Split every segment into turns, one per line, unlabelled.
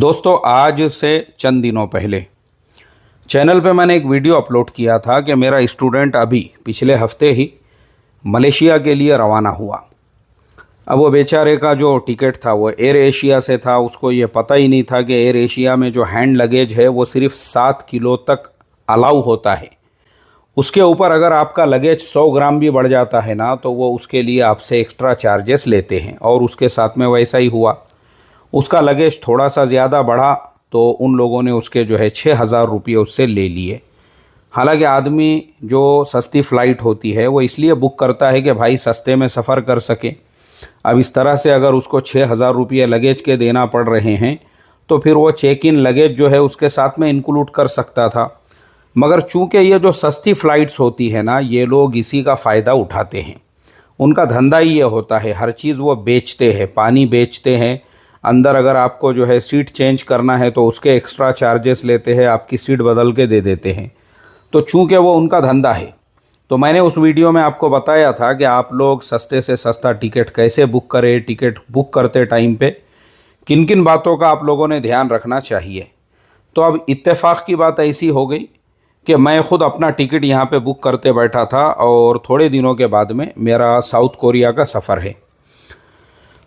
दोस्तों, आज से चंद दिनों पहले चैनल पे मैंने एक वीडियो अपलोड किया था कि मेरा स्टूडेंट अभी पिछले हफ्ते ही मलेशिया के लिए रवाना हुआ। अब वो बेचारे का जो टिकट था वो एयर एशिया से था। उसको ये पता ही नहीं था कि एयर एशिया में जो हैंड लगेज है वो सिर्फ 7 किलो तक अलाउ होता है। उसके ऊपर अगर आपका लगेज 100 ग्राम भी बढ़ जाता है ना, तो वो उसके लिए आपसे एक्स्ट्रा चार्जेस लेते हैं। और उसके साथ में वैसा ही हुआ। उसका लगेज थोड़ा सा ज़्यादा बढ़ा तो उन लोगों ने उसके जो है 6,000 रुपये उससे ले लिए। हालांकि आदमी जो सस्ती फ़्लाइट होती है वो इसलिए बुक करता है कि भाई सस्ते में सफ़र कर सके। अब इस तरह से अगर उसको 6,000 रुपये लगेज के देना पड़ रहे हैं तो फिर वो चेक इन लगेज जो है उसके साथ में इंक्लूड कर सकता था। मगर चूंकि ये जो सस्ती फ़्लाइट्स होती है ना, ये लोग इसी का फ़ायदा उठाते हैं। उनका धंधा ही ये होता है, हर चीज़ वो बेचते हैं। पानी बेचते हैं, अंदर अगर आपको जो है सीट चेंज करना है तो उसके एक्स्ट्रा चार्जेस लेते हैं, आपकी सीट बदल के दे देते हैं। तो चूंकि वो उनका धंधा है, तो मैंने उस वीडियो में आपको बताया था कि आप लोग सस्ते से सस्ता टिकट कैसे बुक करें। टिकट बुक करते टाइम पे किन किन बातों का आप लोगों ने ध्यान रखना चाहिए। तो अब इत्तेफाक की बात ऐसी हो गई कि मैं ख़ुद अपना टिकट यहाँ पे बुक करते बैठा था और थोड़े दिनों के बाद में मेरा साउथ कोरिया का सफ़र है।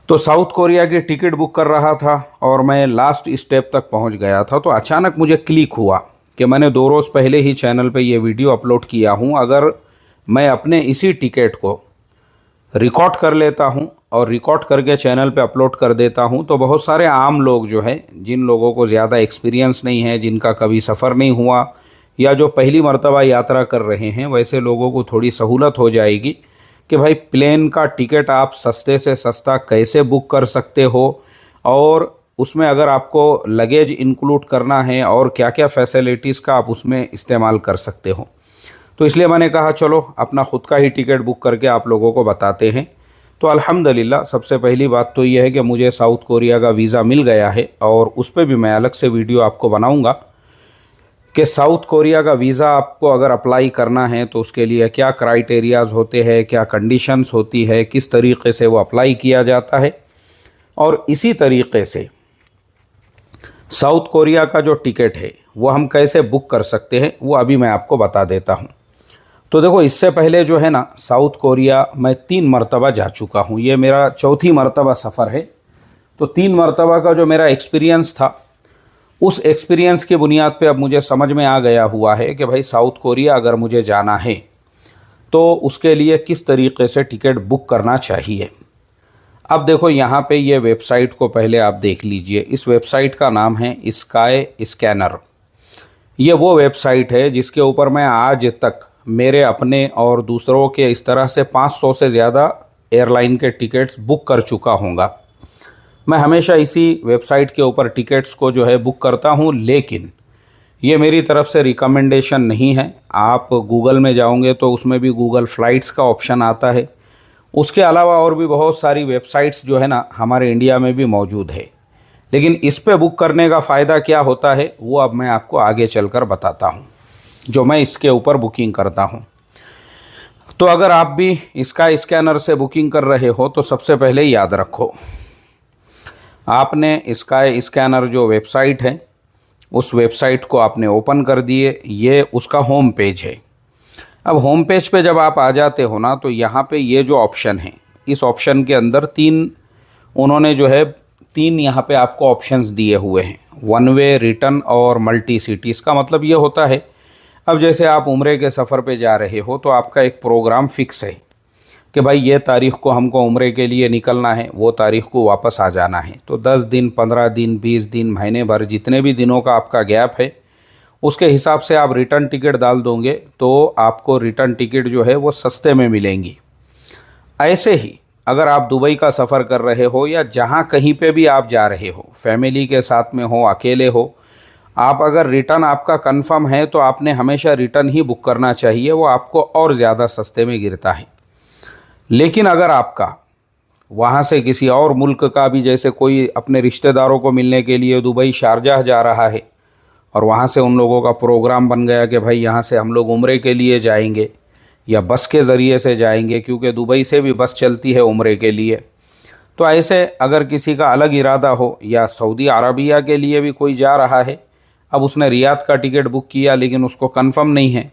तो साउथ कोरिया की टिकट बुक कर रहा था और मैं लास्ट स्टेप तक पहुंच गया था। तो अचानक मुझे क्लिक हुआ कि मैंने 2 रोज़ पहले ही चैनल पे ये वीडियो अपलोड किया हूं। अगर मैं अपने इसी टिकट को रिकॉर्ड कर लेता हूं और रिकॉर्ड करके चैनल पे अपलोड कर देता हूं तो बहुत सारे आम लोग जो है, जिन लोगों को ज़्यादा एक्सपीरियंस नहीं है, जिनका कभी सफ़र नहीं हुआ या जो पहली मर्तबा यात्रा कर रहे हैं, वैसे लोगों को थोड़ी सहूलत हो जाएगी कि भाई प्लेन का टिकट आप सस्ते से सस्ता कैसे बुक कर सकते हो और उसमें अगर आपको लगेज इंक्लूड करना है और क्या क्या फैसिलिटीज़ का आप उसमें इस्तेमाल कर सकते हो। तो इसलिए मैंने कहा चलो अपना ख़ुद का ही टिकट बुक करके आप लोगों को बताते हैं। तो अल्हम्दुलिल्लाह, सबसे पहली बात तो ये है कि मुझे साउथ कोरिया का वीज़ा मिल गया है और उस पर भी मैं अलग से वीडियो आपको बनाऊँगा कि साउथ कोरिया का वीज़ा आपको अगर अप्लाई करना है तो उसके लिए क्या क्राइटेरियाज़ होते हैं, क्या कंडीशंस होती है, किस तरीक़े से वो अप्लाई किया जाता है। और इसी तरीक़े से साउथ कोरिया का जो टिकट है वो हम कैसे बुक कर सकते हैं वो अभी मैं आपको बता देता हूँ। तो देखो, इससे पहले जो है ना, साउथ कोरिया मैं 3 मरतबा जा चुका हूँ। ये मेरा चौथी मरतबा सफ़र है। तो 3 मरतबा का जो मेरा एक्सपीरियंस था, उस एक्सपीरियंस की बुनियाद पे अब मुझे समझ में आ गया हुआ है कि भाई साउथ कोरिया अगर मुझे जाना है तो उसके लिए किस तरीक़े से टिकट बुक करना चाहिए। अब देखो, यहाँ पे ये वेबसाइट को पहले आप देख लीजिए। इस वेबसाइट का नाम है स्काई स्कैनर। ये वो वेबसाइट है जिसके ऊपर मैं आज तक मेरे अपने और दूसरों के इस तरह से 500 से ज़्यादा एयरलाइन के टिकट्स बुक कर चुका हूँगा। मैं हमेशा इसी वेबसाइट के ऊपर टिकट्स को जो है बुक करता हूँ, लेकिन ये मेरी तरफ से रिकमेंडेशन नहीं है। आप गूगल में जाओगे तो उसमें भी गूगल फ़्लाइट्स का ऑप्शन आता है। उसके अलावा और भी बहुत सारी वेबसाइट्स जो है ना, हमारे इंडिया में भी मौजूद है। लेकिन इस पे बुक करने का फ़ायदा क्या होता है वो अब मैं आपको आगे चलकर बताता हूँ, जो मैं इसके ऊपर बुकिंग करता हूँ। तो अगर आप भी इसका स्कैनर से बुकिंग कर रहे हो तो सबसे पहले याद रखो, आपने स्काई स्कैनर जो वेबसाइट है उस वेबसाइट को आपने ओपन कर दिए। ये उसका होम पेज है। अब होम पेज पे जब आप आ जाते हो ना, तो यहाँ पे ये जो ऑप्शन है, इस ऑप्शन के अंदर 3 उन्होंने जो है 3 यहाँ पे आपको ऑप्शंस दिए हुए हैं, 1 वे, रिटर्न और मल्टी सिटी। इसका मतलब ये होता है, अब जैसे आप उम्रे के सफ़र पे जा रहे हो तो आपका एक प्रोग्राम फ़िक्स है कि भाई ये तारीख़ को हमको उम्रे के लिए निकलना है, वो तारीख़ को वापस आ जाना है। तो 10 दिन, 15 दिन, 20 दिन, महीने भर, जितने भी दिनों का आपका गैप है उसके हिसाब से आप रिटर्न टिकट डाल दोगे तो आपको रिटर्न टिकट जो है वो सस्ते में मिलेंगी। ऐसे ही अगर आप दुबई का सफ़र कर रहे हो या जहाँ कहीं पे भी आप जा रहे हो, फैमिली के साथ में हो, अकेले हो, आप अगर रिटर्न आपका कंफर्म है तो आपने हमेशा रिटर्न ही बुक करना चाहिए। वो आपको और ज़्यादा सस्ते में गिरता है। लेकिन अगर आपका वहाँ से किसी और मुल्क का भी, जैसे कोई अपने रिश्तेदारों को मिलने के लिए दुबई शारजाह जा रहा है और वहाँ से उन लोगों का प्रोग्राम बन गया कि भाई यहाँ से हम लोग उम्रे के लिए जाएंगे या बस के ज़रिए से जाएंगे, क्योंकि दुबई से भी बस चलती है उम्रे के लिए, तो ऐसे अगर किसी का अलग इरादा हो या सऊदी अरबिया के लिए भी कोई जा रहा है, अब उसने रियाद का टिकट बुक किया लेकिन उसको कंफर्म नहीं है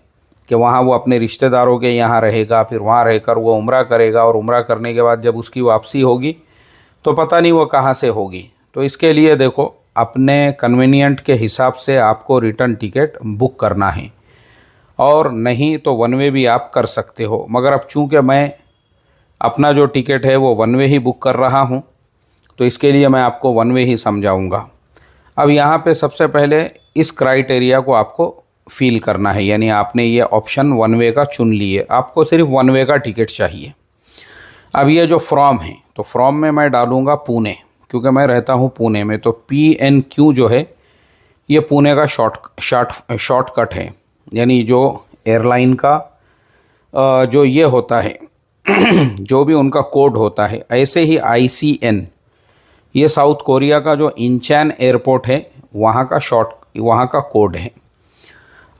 कि वहाँ वो अपने रिश्तेदारों के यहाँ रहेगा, फिर वहाँ रहकर वो उम्रा करेगा और उम्रा करने के बाद जब उसकी वापसी होगी तो पता नहीं वो कहाँ से होगी। तो इसके लिए देखो अपने कन्वीनियंट के हिसाब से आपको रिटर्न टिकट बुक करना है, और नहीं तो वन वे भी आप कर सकते हो। मगर अब चूँकि मैं अपना जो टिकट है वो वन वे ही बुक कर रहा हूँ, तो इसके लिए मैं आपको वन वे ही समझाऊँगा। अब यहाँ पे सबसे पहले इस क्राइटेरिया को आपको फ़िल करना है, यानी आपने ये ऑप्शन वन वे का चुन लिए, आपको सिर्फ वन वे का टिकट चाहिए। अब ये जो फ्रॉम है, तो फ्रॉम में मैं डालूँगा पुणे, क्योंकि मैं रहता हूँ पुणे में, तो PNQ जो है ये पुणे का शॉर्टकट है, यानी जो एयरलाइन का जो ये होता है जो भी उनका कोड होता है। ऐसे ही ICN, ये साउथ कोरिया का जो इंचैन एयरपोर्ट है वहाँ का कोड है।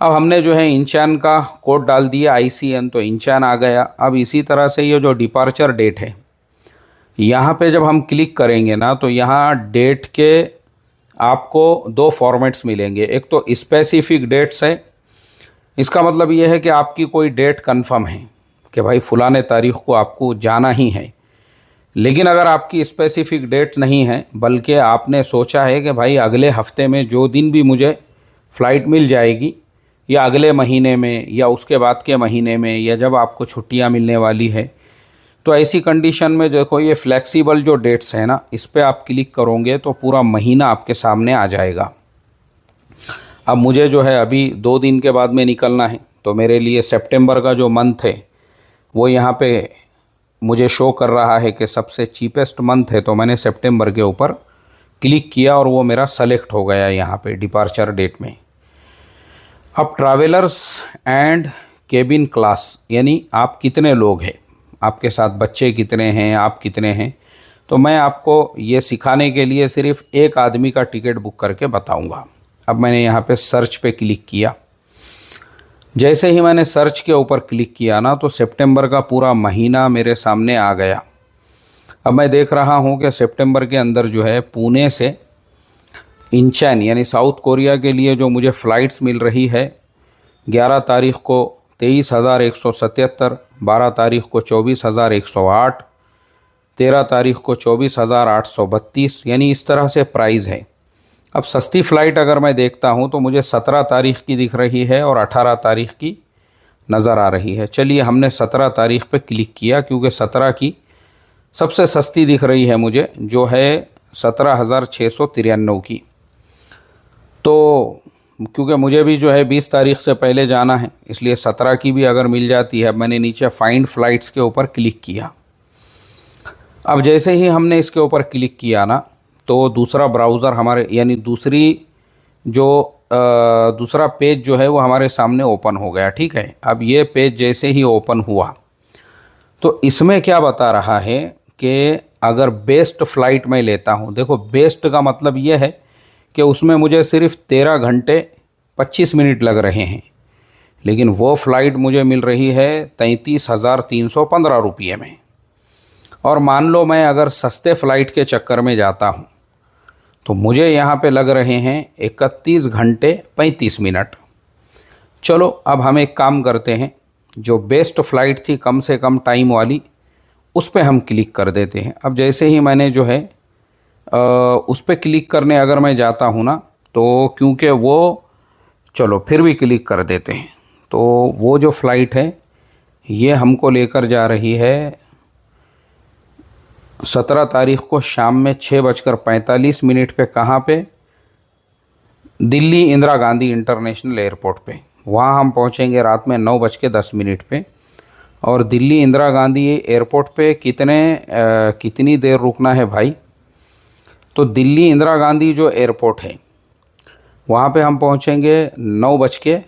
अब हमने जो है इंचैन का कोड डाल दिया ICN, तो इंचैन आ गया। अब इसी तरह से ये जो डिपार्चर डेट है, यहाँ पे जब हम क्लिक करेंगे ना, तो यहाँ डेट के आपको दो फॉर्मेट्स मिलेंगे। एक तो स्पेसिफिक डेट्स है, इसका मतलब ये है कि आपकी कोई डेट कंफर्म है कि भाई फ़लाने तारीख़ को आपको जाना ही है। लेकिन अगर आपकी स्पेसिफिक डेट नहीं है, बल्कि आपने सोचा है कि भाई अगले हफ्ते में जो दिन भी मुझे फ़्लाइट मिल जाएगी, या अगले महीने में, या उसके बाद के महीने में, या जब आपको छुट्टियां मिलने वाली है, तो ऐसी कंडीशन में देखो ये फ्लेक्सिबल जो डेट्स हैं ना, इस पर आप क्लिक करोगे तो पूरा महीना आपके सामने आ जाएगा। अब मुझे जो है अभी 2 दिन के बाद में निकलना है, तो मेरे लिए सितंबर का जो मंथ है वो यहाँ पे मुझे शो कर रहा है कि सबसे चीपेस्ट मंथ है, तो मैंने सितंबर के ऊपर क्लिक किया और वो मेरा सेलेक्ट हो गया यहाँ पे डिपार्चर डेट में। अब ट्रैवलर्स एंड केबिन क्लास, यानी आप कितने लोग हैं, आपके साथ बच्चे कितने हैं, आप कितने हैं, तो मैं आपको ये सिखाने के लिए सिर्फ एक आदमी का टिकट बुक करके बताऊंगा। अब मैंने यहाँ पे सर्च पे क्लिक किया। जैसे ही मैंने सर्च के ऊपर क्लिक किया ना, तो सितंबर का पूरा महीना मेरे सामने आ गया। अब मैं देख रहा हूँ कि सितंबर के अंदर जो है पुणे से इंचैन यानी साउथ कोरिया के लिए जो मुझे फ़्लाइट्स मिल रही है, 11 तारीख़ को 23,177, 12 तारीख़ को 24,108, 13 तारीख़ को 24,832, यानी इस तरह से प्राइस है। अब सस्ती फ़्लाइट अगर मैं देखता हूं तो मुझे 17 तारीख़ की दिख रही है और 18 तारीख़ की नज़र आ रही है। चलिए हमने 17 तारीख़ पे क्लिक किया, क्योंकि 17 की सबसे सस्ती दिख रही है मुझे, जो है 17,693 की। तो क्योंकि मुझे भी जो है 20 तारीख़ से पहले जाना है, इसलिए 17 की भी अगर मिल जाती है। मैंने नीचे फाइंड फ़्लाइट्स के ऊपर क्लिक किया। अब जैसे ही हमने इसके ऊपर क्लिक किया ना, तो दूसरा ब्राउज़र हमारे यानी दूसरा पेज जो है वो हमारे सामने ओपन हो गया। ठीक है, अब ये पेज जैसे ही ओपन हुआ तो इसमें क्या बता रहा है कि अगर बेस्ट फ़्लाइट मैं लेता हूँ, देखो बेस्ट का मतलब ये है कि उसमें मुझे सिर्फ 13 घंटे 25 मिनट लग रहे हैं, लेकिन वो फ़्लाइट मुझे मिल रही है 33,315 रुपये में। और मान लो मैं अगर सस्ते फ़्लाइट के चक्कर में जाता हूँ तो मुझे यहाँ पे लग रहे हैं 31 घंटे 35 मिनट। चलो अब हम एक काम करते हैं, जो बेस्ट फ़्लाइट थी कम से कम टाइम वाली, उस पर हम क्लिक कर देते हैं। अब जैसे ही मैंने जो है उस पर क्लिक करने अगर मैं जाता हूँ ना, तो क्योंकि वो, चलो फिर भी क्लिक कर देते हैं, तो वो जो फ़्लाइट है ये हमको लेकर जा रही है 17 तारीख़ को शाम में 6:45 पे। कहाँ पे? दिल्ली इंदिरा गांधी इंटरनेशनल एयरपोर्ट पे। वहाँ हम पहुँचेंगे रात में 9:10 पे। और दिल्ली इंदिरा गांधी एयरपोर्ट पे कितनी देर रुकना है भाई? तो दिल्ली इंदिरा गांधी जो एयरपोर्ट है वहाँ पे हम पहुँचेंगे 9:10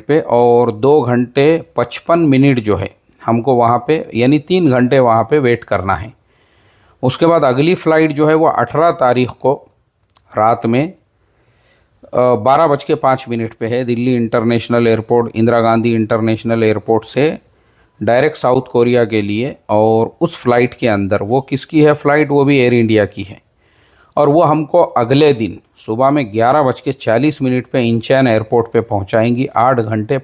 पे, और 2 घंटे 55 मिनट जो है हमको वहाँ पे, यानी 3 घंटे वहाँ पे वेट करना है। उसके बाद अगली फ़्लाइट जो है वो 18 तारीख़ को रात में 12:05 पे है। Delhi international airport, Indira Gandhi international airport से डायरेक्ट साउथ कोरिया के लिए। और उस फ़्लाइट के अंदर वो किसकी है फ़्लाइट, वो भी एयर इंडिया की है। और वो हमको अगले दिन सुबह में 11:40 पे इंचैन एयरपोर्ट पे पहुंचाएंगी। 8 घंटे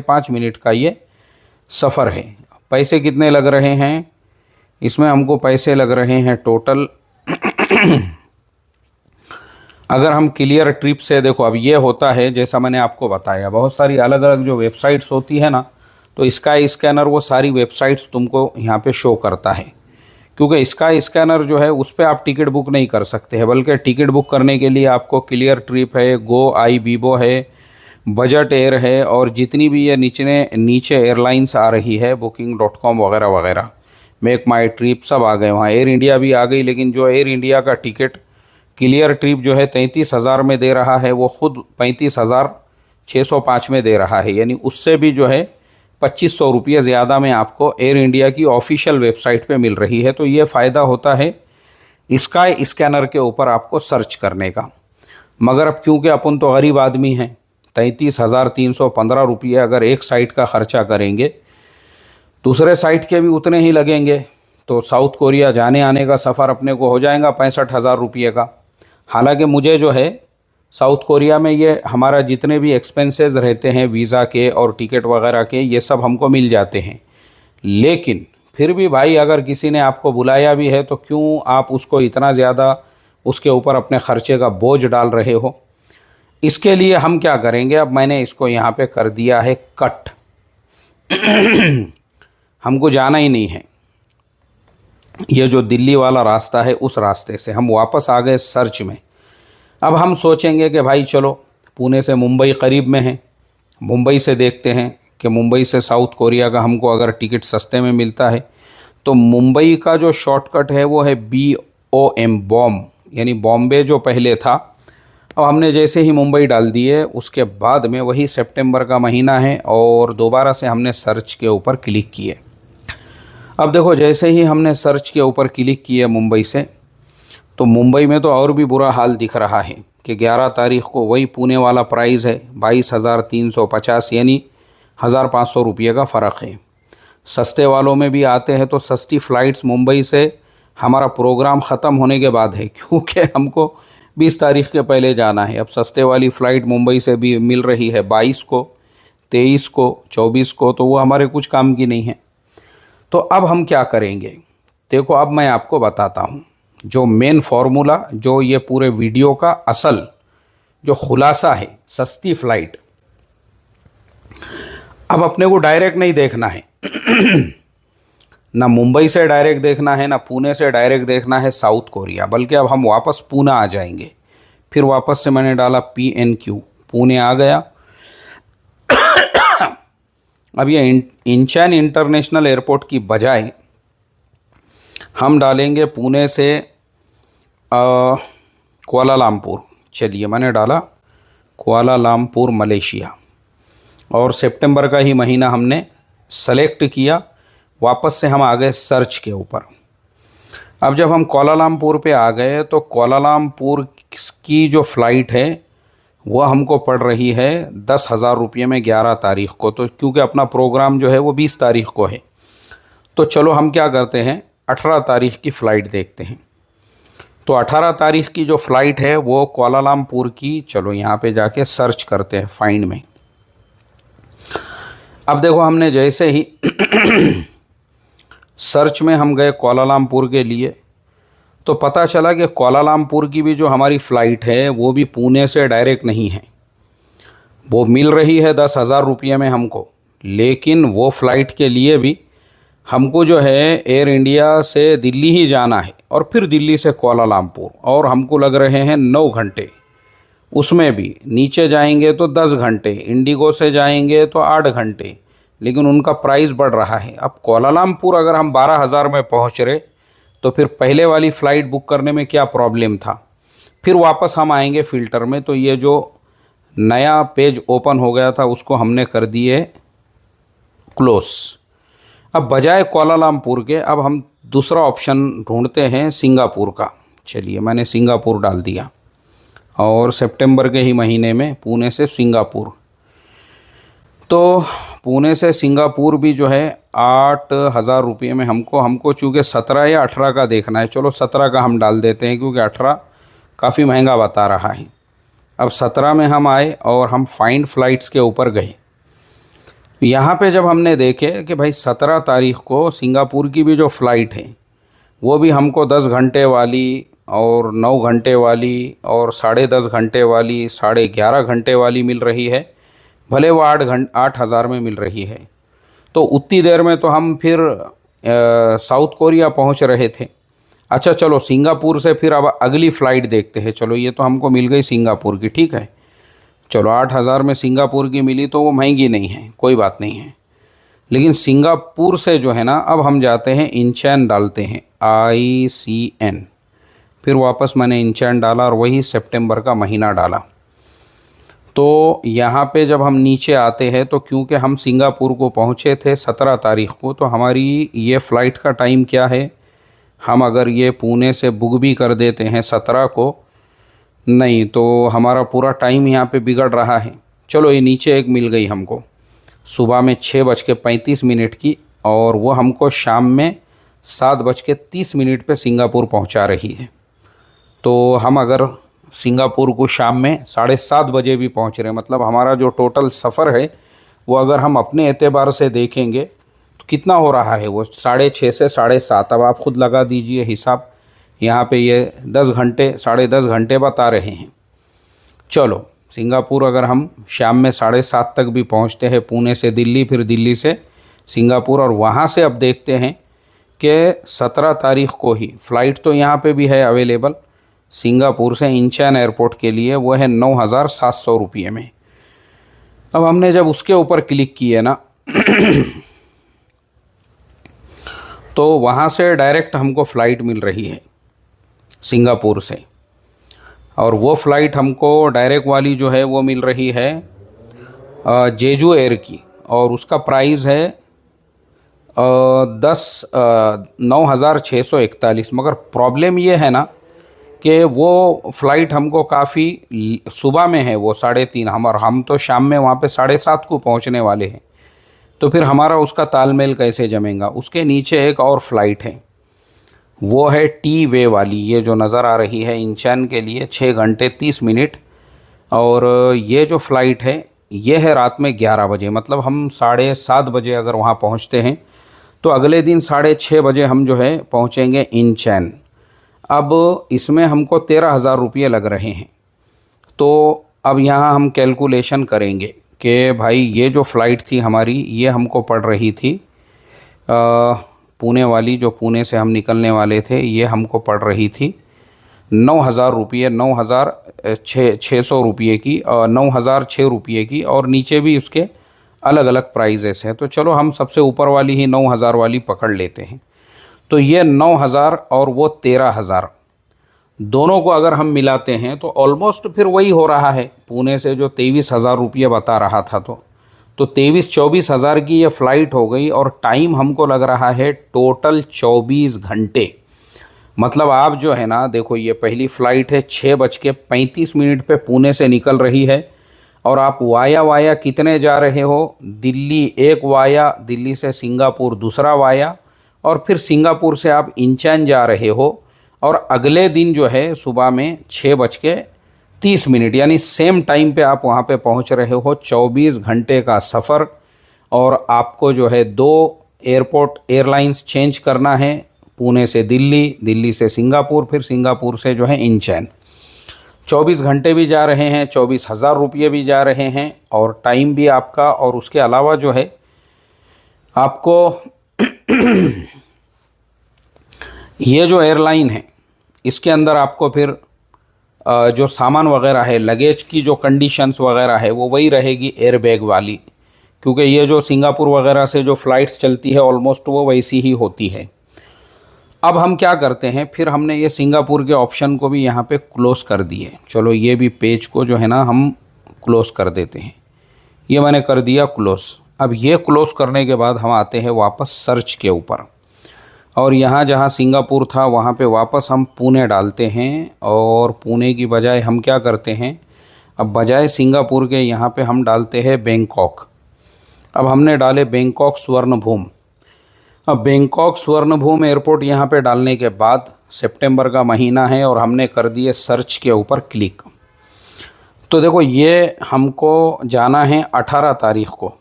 5 मिनट का ये सफ़र है। पैसे कितने लग रहे हैं इसमें, हमको पैसे लग रहे हैं टोटल अगर हम क्लियर ट्रिप से देखो, अब ये होता है जैसा मैंने आपको बताया, बहुत सारी अलग अलग जो वेबसाइट्स होती है ना, तो स्काई स्कैनर वो सारी वेबसाइट्स तुमको यहाँ पे शो करता है। क्योंकि स्काई स्कैनर जो है उस पर आप टिकट बुक नहीं कर सकते हैं, बल्कि टिकट बुक करने के लिए आपको क्लियर ट्रिप है, गो आई बीबो है, बजट एयर है, और जितनी भी ये नीचे एयरलाइंस आ रही है booking.com वगैरह वगैरह, मेक माई ट्रिप सब आ गए वहाँ। एयर इंडिया भी आ गई, लेकिन जो एयर इंडिया का टिकट क्लियर ट्रिप जो है 33,000 में दे रहा है, वो ख़ुद 35,605 में दे रहा है। यानी उससे भी जो है 2500 रुपये ज़्यादा में आपको एयर इंडिया की ऑफिशियल वेबसाइट पे मिल रही है। तो ये फ़ायदा होता है स्काई स्कैनर के ऊपर आपको सर्च करने का। मगर अब क्योंकि अपन तो गरीब आदमी हैं, 33,315 रुपये अगर एक साइट का ख़र्चा करेंगे, दूसरे साइट के भी उतने ही लगेंगे, तो साउथ कोरिया जाने आने का सफ़र अपने को हो जाएगा 65,000 रुपये का। हालांकि मुझे जो है साउथ कोरिया में ये हमारा जितने भी एक्सपेंसेस रहते हैं वीज़ा के और टिकट वगैरह के, ये सब हमको मिल जाते हैं। लेकिन फिर भी भाई, अगर किसी ने आपको बुलाया भी है तो क्यों आप उसको इतना ज़्यादा उसके ऊपर अपने ख़र्चे का बोझ डाल रहे हो। इसके लिए हम क्या करेंगे, अब मैंने इसको यहाँ पे कर दिया है कट हमको जाना ही नहीं है, ये जो दिल्ली वाला रास्ता है उस रास्ते से हम वापस आ गए सर्च में। अब हम सोचेंगे कि भाई चलो, पुणे से मुंबई करीब में है, मुंबई से देखते हैं कि मुंबई से साउथ कोरिया का हमको अगर टिकट सस्ते में मिलता है तो मुंबई का जो शॉर्टकट है वो है BOM, बॉम, यानी बॉम्बे जो पहले था। अब हमने जैसे ही मुंबई डाल दिए, उसके बाद में वही सितंबर का महीना है और दोबारा से हमने सर्च के ऊपर क्लिक किए। अब देखो, जैसे ही हमने सर्च के ऊपर क्लिक किया मुंबई से, तो मुंबई में तो और भी बुरा हाल दिख रहा है कि 11 तारीख को वही पुणे वाला प्राइस है 22,350, यानी 1,500 रुपये का फ़र्क है। सस्ते वालों में भी आते हैं तो सस्ती फ़्लाइट्स मुंबई से हमारा प्रोग्राम ख़त्म होने के बाद है, क्योंकि हमको 20 तारीख के पहले जाना है। अब सस्ते वाली फ़्लाइट मुंबई से भी मिल रही है 22 को, 23 को, 24 को, तो वो हमारे कुछ काम की नहीं है। तो अब हम क्या करेंगे, देखो अब मैं आपको बताता हूँ जो मेन फार्मूला, जो ये पूरे वीडियो का असल जो खुलासा है। सस्ती फ़्लाइट अब अपने को डायरेक्ट नहीं देखना है ना मुंबई से डायरेक्ट देखना है, ना पुणे से डायरेक्ट देखना है साउथ कोरिया, बल्कि अब हम वापस पुणे आ जाएंगे। फिर वापस से मैंने डाला PNQ, पुणे आ गया। अब ये इंचैन इंटरनेशनल एयरपोर्ट की बजाय हम डालेंगे पुणे से कुआलालंपुर। चलिए, मैंने डाला कुआलालंपुर मलेशिया, और सितंबर का ही महीना हमने सेलेक्ट किया। वापस से हम आ गए सर्च के ऊपर। अब जब हम कुआलालंपुर पे आ गए तो कुआलालंपुर की जो फ़्लाइट है वह हमको पड़ रही है 10,000 रुपये में 11 तारीख को। तो क्योंकि अपना प्रोग्राम जो है वो 20 तारीख को है, तो चलो हम क्या करते हैं 18 तारीख की फ़्लाइट देखते हैं। तो 18 तारीख की जो फ़्लाइट है वो कुआलालंपुर की, चलो यहाँ पे जाके सर्च करते हैं फाइंड में। अब देखो, हमने जैसे ही सर्च में हम गए कुआलालंपुर के लिए, तो पता चला कि कुआलालंपुर की भी जो हमारी फ़्लाइट है वो भी पुणे से डायरेक्ट नहीं है। वो मिल रही है 10,000 रुपये में हमको, लेकिन वो फ़्लाइट के लिए भी हमको जो है एयर इंडिया से दिल्ली ही जाना है और फिर दिल्ली से कुआलालंपुर, और हमको लग रहे हैं 9 घंटे। उसमें भी नीचे जाएंगे तो 10 घंटे, इंडिगो से जाएंगे तो 8 घंटे, लेकिन उनका प्राइस बढ़ रहा है। अब कुआलालंपुर अगर हम 12,000 में पहुंच रहे तो फिर पहले वाली फ़्लाइट बुक करने में क्या प्रॉब्लम था। फिर वापस हम आएंगे फ़िल्टर में, तो ये जो नया पेज ओपन हो गया था उसको हमने कर दिए क्लोज़। अब बजाय कुआलालंपुर के अब हम दूसरा ऑप्शन ढूंढते हैं सिंगापुर का। चलिए, मैंने सिंगापुर डाल दिया, और सितंबर के ही महीने में पुणे से सिंगापुर। तो पुणे से सिंगापुर भी जो है 8,000 रुपये में हमको चूँकि 17 या 18 का देखना है। चलो 17 का हम डाल देते हैं क्योंकि 18 काफ़ी महंगा बता रहा है। अब 17 में हम आए और हम फाइंड फ़्लाइट्स के ऊपर गए। यहाँ पे जब हमने देखे कि भाई 17 तारीख को सिंगापुर की भी जो फ़्लाइट है वो भी हमको 10 घंटे वाली और 9 घंटे वाली और 10.5 घंटे वाली 11.5 घंटे वाली मिल रही है, भले वो 8,000 में मिल रही है। तो उतनी देर में तो हम फिर साउथ कोरिया पहुंच रहे थे। अच्छा चलो सिंगापुर से फिर अब अगली फ़्लाइट देखते हैं। चलो ये तो हमको मिल गई सिंगापुर की, ठीक है। चलो 8,000 में सिंगापुर की मिली तो वो महंगी नहीं है, कोई बात नहीं है। लेकिन सिंगापुर से जो है ना अब हम जाते हैं इंचेन डालते हैं, ICN। फिर वापस मैंने इंचेन डाला और वही सितंबर का महीना डाला। तो यहाँ पे जब हम नीचे आते हैं तो क्योंकि हम सिंगापुर को पहुँचे थे 17 तारीख को, तो हमारी ये फ़्लाइट का टाइम क्या है, हम अगर ये पुणे से बुक भी कर देते हैं 17 को, नहीं तो हमारा पूरा टाइम यहाँ पे बिगड़ रहा है। चलो ये नीचे एक मिल गई हमको सुबह में 6:35 की, और वो हमको शाम में 7:30 पे सिंगापुर पहुँचा रही है। तो हम अगर सिंगापुर को शाम में 7:30 बजे भी पहुँच रहे हैं, मतलब हमारा जो टोटल सफ़र है वो अगर हम अपने एतबार से देखेंगे तो कितना हो रहा है, वो 6:30 से 7:30। अब आप खुद लगा दीजिए हिसाब, यहाँ पे ये 10 घंटे 10.5 घंटे बता रहे हैं। चलो सिंगापुर अगर हम शाम में 7:30 तक भी पहुँचते हैं, पुणे से दिल्ली, फिर दिल्ली से सिंगापुर, और वहाँ से अब देखते हैं कि 17 तारीख को ही फ़्लाइट तो यहाँ पे भी है अवेलेबल सिंगापुर से इंचेन एयरपोर्ट के लिए, वो है 9,700 रुपये में। अब हमने जब उसके ऊपर क्लिक किए ना तो वहाँ से डायरेक्ट हमको फ़्लाइट मिल रही है सिंगापुर से, और वो फ़्लाइट हमको डायरेक्ट वाली जो है वो मिल रही है जेजू एयर की, और उसका प्राइस है 9,641। मगर प्रॉब्लम ये है ना कि वो फ़्लाइट हमको काफ़ी सुबह में है, वो 3:30, हम तो शाम में वहाँ पे 7:30 को पहुँचने वाले हैं। तो फिर हमारा उसका तालमेल कैसे जमेगा। उसके नीचे एक और फ़्लाइट है, वो है टी वे वाली, ये जो नज़र आ रही है इंचेन के लिए 6 घंटे 30 मिनट, और ये जो फ़्लाइट है ये है रात में 11 बजे। मतलब हम 7:30 बजे अगर वहाँ पहुँचते हैं तो अगले दिन 6:30 बजे हम जो है पहुँचेंगे इंचेन। अब इसमें हमको 13,000 रुपये लग रहे हैं। तो अब यहाँ हम कैलकुलेशन करेंगे कि भाई ये जो फ़्लाइट थी हमारी, ये हमको पड़ रही थी पुणे वाली, जो पुणे से हम निकलने वाले थे, ये हमको पड़ रही थी 9,000 रुपये, 9,600 रुपये की, 9,006 रुपये की, और नीचे भी उसके अलग अलग प्राइजेस हैं। तो चलो हम सबसे ऊपर वाली ही 9,000 वाली पकड़ लेते हैं। तो ये 9,000 और वो 13,000, दोनों को अगर हम मिलाते हैं तो ऑलमोस्ट फिर वही हो रहा है, पुणे से जो 23,000 रुपये बता रहा था, तो 23-24,000 की ये फ़्लाइट हो गई, और टाइम हमको लग रहा है टोटल 24 घंटे। मतलब आप जो है ना देखो, ये पहली फ़्लाइट है 6:35 पे पुणे से निकल रही है, और आप वाया कितने जा रहे हो, दिल्ली एक वाया, दिल्ली से सिंगापुर दूसरा वाया, और फिर सिंगापुर से आप इंचेन जा रहे हो, और अगले दिन जो है सुबह में 6:30 यानी सेम टाइम पे आप वहाँ पे पहुँच रहे हो। 24 घंटे का सफ़र, और आपको जो है 2 एयरलाइंस चेंज करना है, पुणे से दिल्ली, दिल्ली से सिंगापुर, फिर सिंगापुर से जो है इंचेन। 24 घंटे भी जा रहे हैं, 24,000 रुपये भी जा रहे हैं, और टाइम भी आपका, और उसके अलावा जो है आपको ये जो एयरलाइन है इसके अंदर आपको फिर जो सामान वगैरह है, लगेज की जो कंडीशंस वगैरह है वो वही रहेगी एयरबैग वाली, क्योंकि ये जो सिंगापुर वगैरह से जो फ़्लाइट्स चलती है ऑलमोस्ट वो वैसी ही होती है। अब हम क्या करते हैं, फिर हमने ये सिंगापुर के ऑप्शन को भी यहाँ पे क्लोज़ कर दिए। चलो ये भी पेज को जो है ना हम क्लोज़ कर देते हैं, ये मैंने कर दिया क्लोज़। अब ये क्लोज़ करने के बाद हम आते हैं वापस सर्च के ऊपर, और यहाँ जहाँ सिंगापुर था वहाँ पे वापस हम पुणे डालते हैं, और पुणे की बजाय हम क्या करते हैं, अब बजाय सिंगापुर के यहाँ पे हम डालते हैं बैंकॉक। अब हमने डाले बैंकॉक स्वर्णभूम। अब बैंकॉक स्वर्णभूम एयरपोर्ट यहाँ पे डालने के बाद सितंबर का महीना है और हमने कर दिए सर्च के ऊपर क्लिक। तो देखो ये हमको जाना है 18 तारीख को।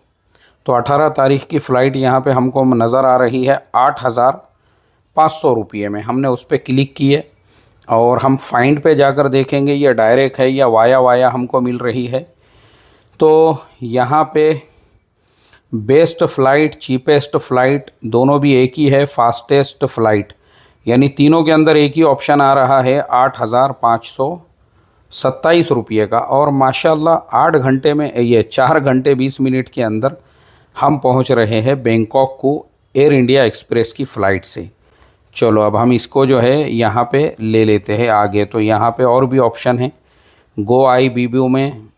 तो 18 तारीख की फ़्लाइट यहाँ पे हमको नज़र आ रही है 8,500 रुपये में। हमने उस पर क्लिक किए और हम फाइंड पे जाकर देखेंगे ये डायरेक्ट है या वाया वाया हमको मिल रही है। तो यहाँ पे बेस्ट फ़्लाइट, चीपेस्ट फ़्लाइट दोनों भी एक ही है, फास्टेस्ट फ़्लाइट, यानी तीनों के अंदर एक ही ऑप्शन आ रहा है 8,527 रुपये का। और माशाल्लाह 8 घंटे में, ये 4 घंटे 20 मिनट के अंदर हम पहुंच रहे हैं बैंकॉक को एयर इंडिया एक्सप्रेस की फ़्लाइट से। चलो अब हम इसको जो है यहाँ पे ले लेते हैं आगे। तो यहाँ पे और भी ऑप्शन है, गो आई बीबीओ में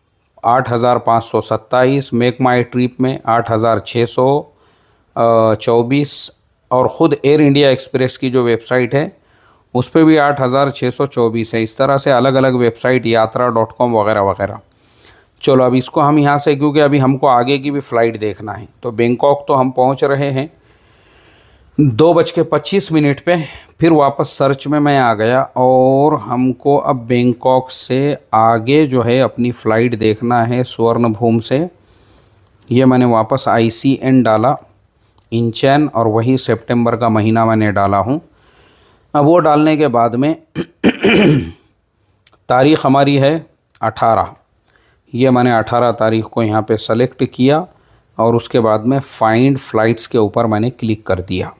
8,527, मेक माई ट्रिप में 8,624 और ख़ुद एयर इंडिया एक्सप्रेस की जो वेबसाइट है उस पर भी 8,624 है। इस तरह से अलग अलग वेबसाइट यात्रा.com वगैरह वगैरह। चलो अब इसको हम यहाँ से, क्योंकि अभी हमको आगे की भी फ़्लाइट देखना है, तो बैंकॉक तो हम पहुँच रहे हैं 2:25 पे। फिर वापस सर्च में मैं आ गया और हमको अब बैंकॉक से आगे जो है अपनी फ़्लाइट देखना है स्वर्णभूम से। ये मैंने वापस ICN डाला, इंचेन, और वही सितंबर का महीना मैंने डाला हूँ। अब वो डालने के बाद में तारीख़ हमारी है 18। ये मैंने 18 तारीख़ को यहाँ पे सेलेक्ट किया और उसके बाद में फाइंड फ़्लाइट्स के ऊपर मैंने क्लिक कर दिया।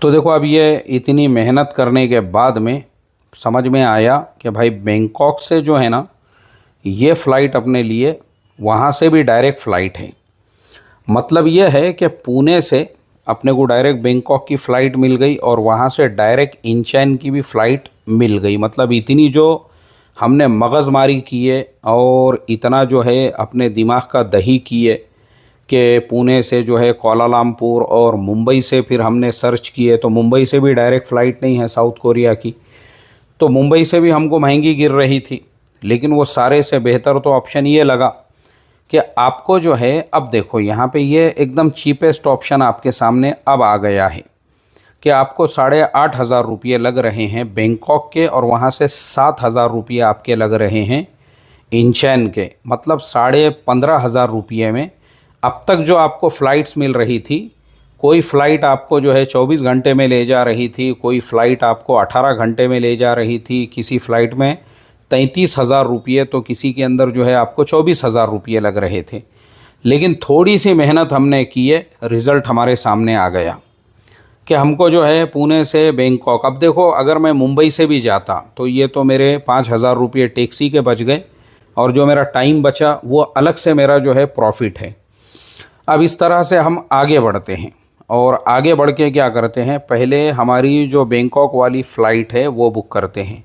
तो देखो अब ये इतनी मेहनत करने के बाद में समझ में आया कि भाई बैंकॉक से जो है ना ये फ़्लाइट अपने लिए वहाँ से भी डायरेक्ट फ़्लाइट है। मतलब ये है कि पुणे से अपने को डायरेक्ट बैंकॉक की फ़्लाइट मिल गई और वहाँ से डायरेक्ट इंचेन की भी फ़्लाइट मिल गई। मतलब इतनी जो हमने मगज़मारी किए और इतना जो है अपने दिमाग का दही किए कि पुणे से जो है कोलालमपुर और मुंबई से फिर हमने सर्च किए, तो मुंबई से भी डायरेक्ट फ़्लाइट नहीं है साउथ कोरिया की, तो मुंबई से भी हमको महंगी गिर रही थी। लेकिन वो सारे से बेहतर तो ऑप्शन ये लगा कि आपको जो है, अब देखो यहाँ पे ये एकदम चीपेस्ट ऑप्शन आपके सामने अब आ गया है कि आपको 8,500 रुपये लग रहे हैं बैंकॉक के और वहाँ से 7,000 रुपये आपके लग रहे हैं इंचेन के। मतलब 15,500 रुपये में अब तक जो आपको फ़्लाइट्स मिल रही थी, कोई फ़्लाइट आपको जो है 24 घंटे में ले जा रही थी, कोई फ़्लाइट आपको 18 घंटे में ले जा रही थी, किसी फ़्लाइट में 33,000 रुपये, तो किसी के अंदर जो है आपको 24,000 रुपये लग रहे थे। लेकिन थोड़ी सी मेहनत हमने की है, रिज़ल्ट हमारे सामने आ गया कि हमको जो है पुणे से बैंकॉक, अब देखो अगर मैं मुंबई से भी जाता तो ये तो मेरे 5,000 रुपये टैक्सी के बच गए और जो मेरा टाइम बचा वो अलग से मेरा जो है प्रॉफिट है। अब इस तरह से हम आगे बढ़ते हैं और आगे बढ़ के क्या करते हैं, पहले हमारी जो बैंकॉक वाली फ़्लाइट है वो बुक करते हैं।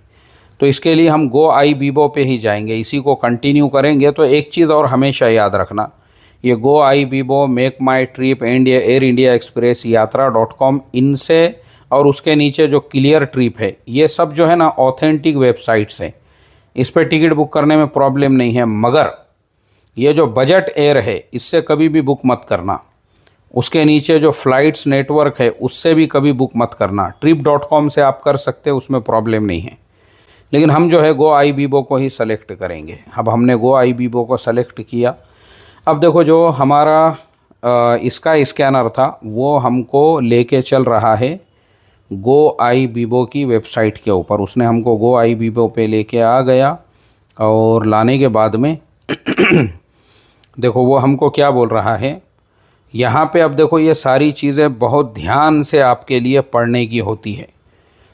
तो इसके लिए हम गो आई बीबो पे ही जाएंगे, इसी को कंटिन्यू करेंगे। तो एक चीज़ और हमेशा याद रखना, ये गो आई बीबो, मेक माई ट्रिप, एयर इंडिया एक्सप्रेस, यात्रा.com, इनसे और उसके नीचे जो क्लियर ट्रिप है, ये सब जो है ना ऑथेंटिक वेबसाइट्स हैं। इस पर टिकट बुक करने में प्रॉब्लम नहीं है, मगर ये जो बजट एयर है इससे कभी भी बुक मत करना। उसके नीचे जो फ़्लाइट्स नेटवर्क है उससे भी कभी बुक मत करना। trip.com से आप कर सकते हो, उसमें प्रॉब्लम नहीं है। लेकिन हम जो है गो आई बीबो को ही सेलेक्ट करेंगे। अब हमने गो आई बीबो को सेलेक्ट किया। अब देखो जो हमारा इसका स्कैनर था वो हमको लेके चल रहा है गो आई बीबो की वेबसाइट के ऊपर। उसने हमको गो आई बीबो पे लेके आ गया और लाने के बाद में देखो वो हमको क्या बोल रहा है यहाँ पे। अब देखो ये सारी चीज़ें बहुत ध्यान से आपके लिए पढ़ने की होती है।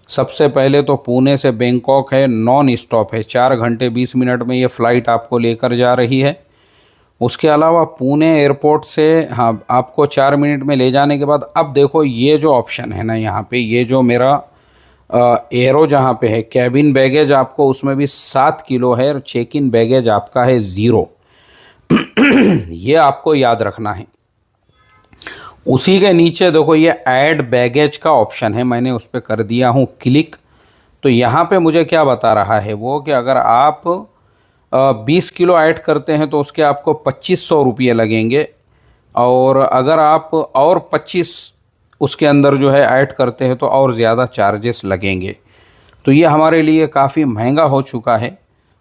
सबसे पहले तो पुणे से बैंकॉक है, नॉन स्टॉप है, 4 घंटे 20 मिनट में ये फ़्लाइट आपको लेकर जा रही है। उसके अलावा पुणे एयरपोर्ट से आपको 4 मिनट में ले जाने के बाद, अब देखो ये जो ऑप्शन है ना यहाँ पे, ये जो मेरा एरो जहाँ पे है, कैबिन बैगेज आपको उसमें भी 7 किलो है और चेक इन बैगेज आपका है 0। ये आपको याद रखना है। उसी के नीचे देखो ये ऐड बैगेज का ऑप्शन है, मैंने उस पर कर दिया हूँ क्लिक। तो यहाँ पे मुझे क्या बता रहा है वो कि अगर आप 20 किलो ऐड करते हैं तो उसके आपको 2500 रुपये लगेंगे। और अगर आप और 25 उसके अंदर जो है ऐड करते हैं तो और ज़्यादा चार्जेस लगेंगे। तो ये हमारे लिए काफ़ी महंगा हो चुका है।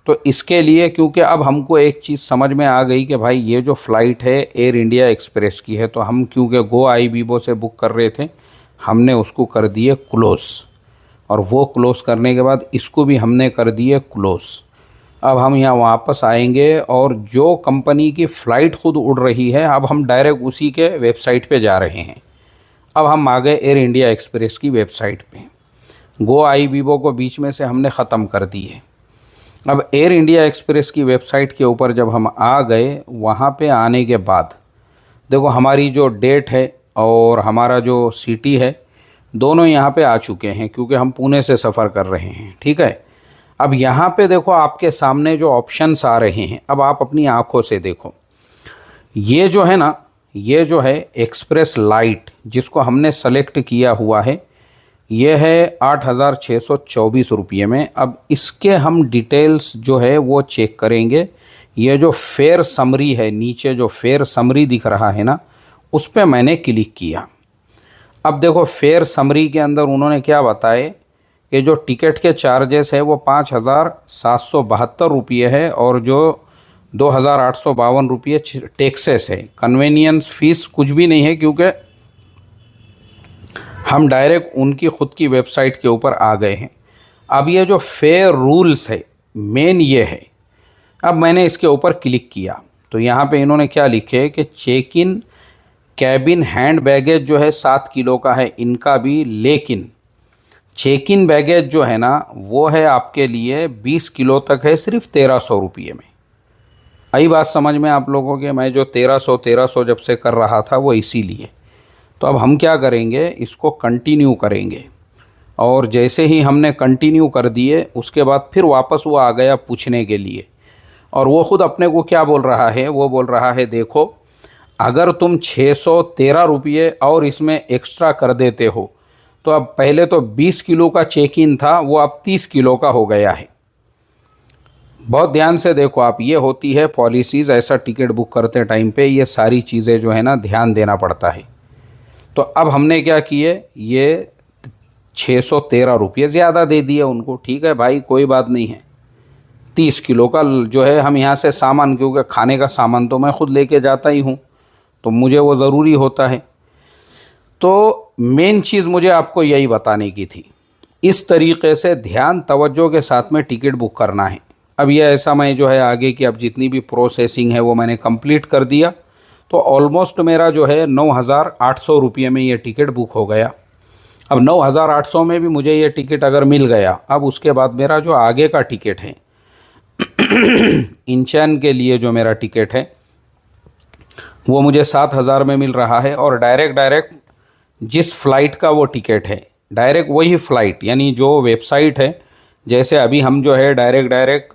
तो इसके लिए क्योंकि अब हमको एक चीज़ समझ में आ गई कि भाई ये जो फ़्लाइट है एयर इंडिया एक्सप्रेस की है, तो हम क्योंकि गो आई बीबो से बुक कर रहे थे, हमने उसको कर दिए क्लोज़। और वो क्लोज़ करने के बाद इसको भी हमने कर दिए क्लोज़। अब हम यहाँ वापस आएंगे और जो कंपनी की फ़्लाइट खुद उड़ रही है, अब हम डायरेक्ट उसी के वेबसाइट पे जा रहे हैं। अब हम आ गए एयर इंडिया एक्सप्रेस की वेबसाइट पे। गो आई बीबो को बीच में से हमने ख़त्म कर दिए। अब एयर इंडिया एक्सप्रेस की वेबसाइट के ऊपर जब हम आ गए, वहाँ पे आने के बाद देखो हमारी जो डेट है और हमारा जो सिटी है, दोनों यहाँ पे आ चुके हैं क्योंकि हम पुणे से सफ़र कर रहे हैं। ठीक है। अब यहाँ पे देखो आपके सामने जो ऑप्शंस आ रहे हैं, अब आप अपनी आँखों से देखो। ये जो है ना, ये जो है एक्सप्रेस लाइट जिसको हमने सेलेक्ट किया हुआ है, ये है 8,624 रुपये में। अब इसके हम डिटेल्स जो है वो चेक करेंगे। ये जो फेयर समरी है, नीचे जो फेयर समरी दिख रहा है ना, उस पर मैंने क्लिक किया। अब देखो फेयर समरी के अंदर उन्होंने क्या बताए कि जो टिकट के चार्जेस है वो 5,772 रुपये है और जो 2,852 रुपये टैक्सेस है। कन्वेनियंस फ़ीस कुछ भी नहीं है क्योंकि हम डायरेक्ट उनकी ख़ुद की वेबसाइट के ऊपर आ गए हैं। अब ये जो फेयर रूल्स है मेन ये है। अब मैंने इसके ऊपर क्लिक किया तो यहाँ पे इन्होंने क्या लिखे कि check in cabin hand baggage जो है 7 किलो का है इनका भी, लेकिन चेक इन बैगेज जो है ना वो है आपके लिए 20 किलो तक है, सिर्फ 1,300 रुपये में। आई बात समझ में आप लोगों के? मैं जो 1,300 जब से कर रहा था वो इसीलिए। तो अब हम क्या करेंगे, इसको कंटिन्यू करेंगे। और जैसे ही हमने कंटिन्यू कर दिए उसके बाद फिर वापस वो आ गया पूछने के लिए। और वो ख़ुद अपने को क्या बोल रहा है, वो बोल रहा है देखो अगर तुम 613 रुपये और इसमें एक्स्ट्रा कर देते हो तो अब पहले तो 20 किलो का चेक इन था, वो अब 30 किलो का हो गया है। बहुत ध्यान से देखो आप, ये होती है पॉलिसीज़। ऐसा टिकट बुक करते टाइम पे ये सारी चीज़ें जो है ना ध्यान देना पड़ता है। तो अब हमने क्या किए, ये 613 रुपये ज़्यादा दे दिए उनको। ठीक है भाई, कोई बात नहीं है। 30 किलो का जो है हम यहाँ से सामान, क्योंकि खाने का सामान तो मैं ख़ुद लेके जाता ही हूँ तो मुझे वो ज़रूरी होता है। तो मेन चीज़ मुझे आपको यही बताने की थी। इस तरीक़े से ध्यान तवज्जो के साथ में टिकट बुक करना है। अब ये ऐसा मैं जो है आगे की अब जितनी भी प्रोसेसिंग है वो मैंने कंप्लीट कर दिया। तो ऑलमोस्ट मेरा जो है 9,800 रुपये में ये टिकट बुक हो गया। अब 9,800 में भी मुझे ये टिकट अगर मिल गया, अब उसके बाद मेरा जो आगे का टिकट है इंचैन के लिए जो मेरा टिकट है वो मुझे 7,000 में मिल रहा है। और डायरेक्ट जिस फ़्लाइट का वो टिकट है, डायरेक्ट वही फ़्लाइट, यानी जो वेबसाइट है, जैसे अभी हम जो है डायरेक्ट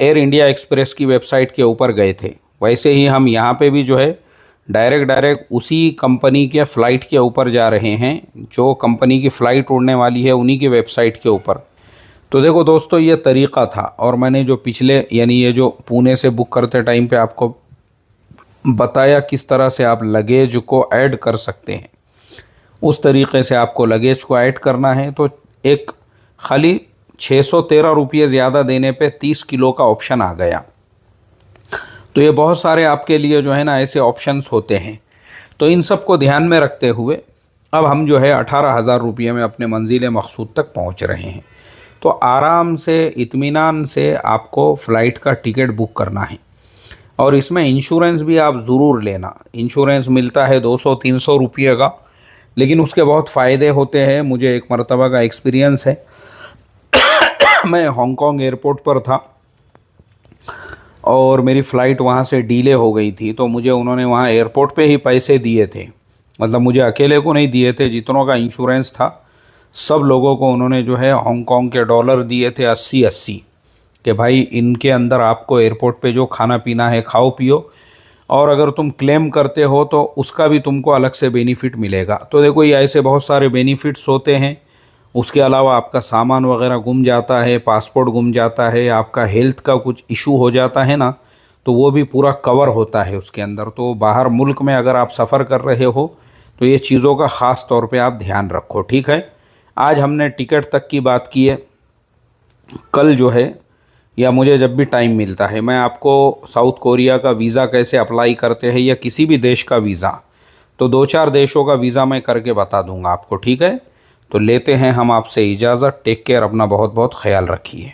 एयर इंडिया एक्सप्रेस की वेबसाइट के ऊपर गए थे, वैसे ही हम यहाँ पे भी जो है डायरेक्ट उसी कंपनी के फ़्लाइट के ऊपर जा रहे हैं। जो कंपनी की फ़्लाइट उड़ने वाली है उन्हीं की वेबसाइट के ऊपर। तो देखो दोस्तों, ये तरीक़ा था। और मैंने जो पिछले यानी ये जो पुणे से बुक करते टाइम पे आपको बताया किस तरह से आप लगेज को ऐड कर सकते हैं, उस तरीक़े से आपको लगेज को ऐड करना है। तो एक खाली 613 रुपये ज़्यादा देने पे 30 किलो का ऑप्शन आ गया। तो ये बहुत सारे आपके लिए जो है ना ऐसे ऑप्शंस होते हैं। तो इन सब को ध्यान में रखते हुए अब हम जो है 18,000 रुपये में अपने मंजिल मकसूद तक पहुंच रहे हैं। तो आराम से इत्मीनान से आपको फ़्लाइट का टिकट बुक करना है। और इसमें इंश्योरेंस भी आप ज़रूर लेना। इंश्योरेंस मिलता है 200-300 रुपये का, लेकिन उसके बहुत फ़ायदे होते हैं। मुझे एक मरतबा का एक्सपीरियंस है। मैं हांगकांग एयरपोर्ट पर था और मेरी फ़्लाइट वहाँ से डिले हो गई थी। तो मुझे उन्होंने वहाँ एयरपोर्ट पे ही पैसे दिए थे, मतलब मुझे अकेले को नहीं दिए थे। जितनों का इंश्योरेंस था सब लोगों को उन्होंने जो है हांगकांग के डॉलर दिए थे 80-80 कि भाई इनके अंदर आपको एयरपोर्ट पे जो खाना पीना है खाओ पियो, और अगर तुम क्लेम करते हो तो उसका भी तुमको अलग से बेनिफिट मिलेगा। तो देखो ये ऐसे बहुत सारे बेनिफिट्स होते हैं उसके अलावा आपका सामान वगैरह गुम जाता है, पासपोर्ट गुम जाता है, आपका हेल्थ का कुछ इशू हो जाता है ना, तो वो भी पूरा कवर होता है उसके अंदर। तो बाहर मुल्क में अगर आप सफ़र कर रहे हो तो ये चीज़ों का ख़ास तौर पे आप ध्यान रखो, ठीक है। आज हमने टिकट तक की बात की है। कल जो है, या मुझे जब भी टाइम मिलता है, मैं आपको साउथ कोरिया का वीज़ा कैसे अप्लाई करते हैं या किसी भी देश का वीज़ा, तो 2-4 देशों का वीज़ा मैं करके बता दूंगा आपको, ठीक है। तो लेते हैं हम आपसे इजाज़त। टेक केयर, अपना बहुत बहुत ख्याल रखिए।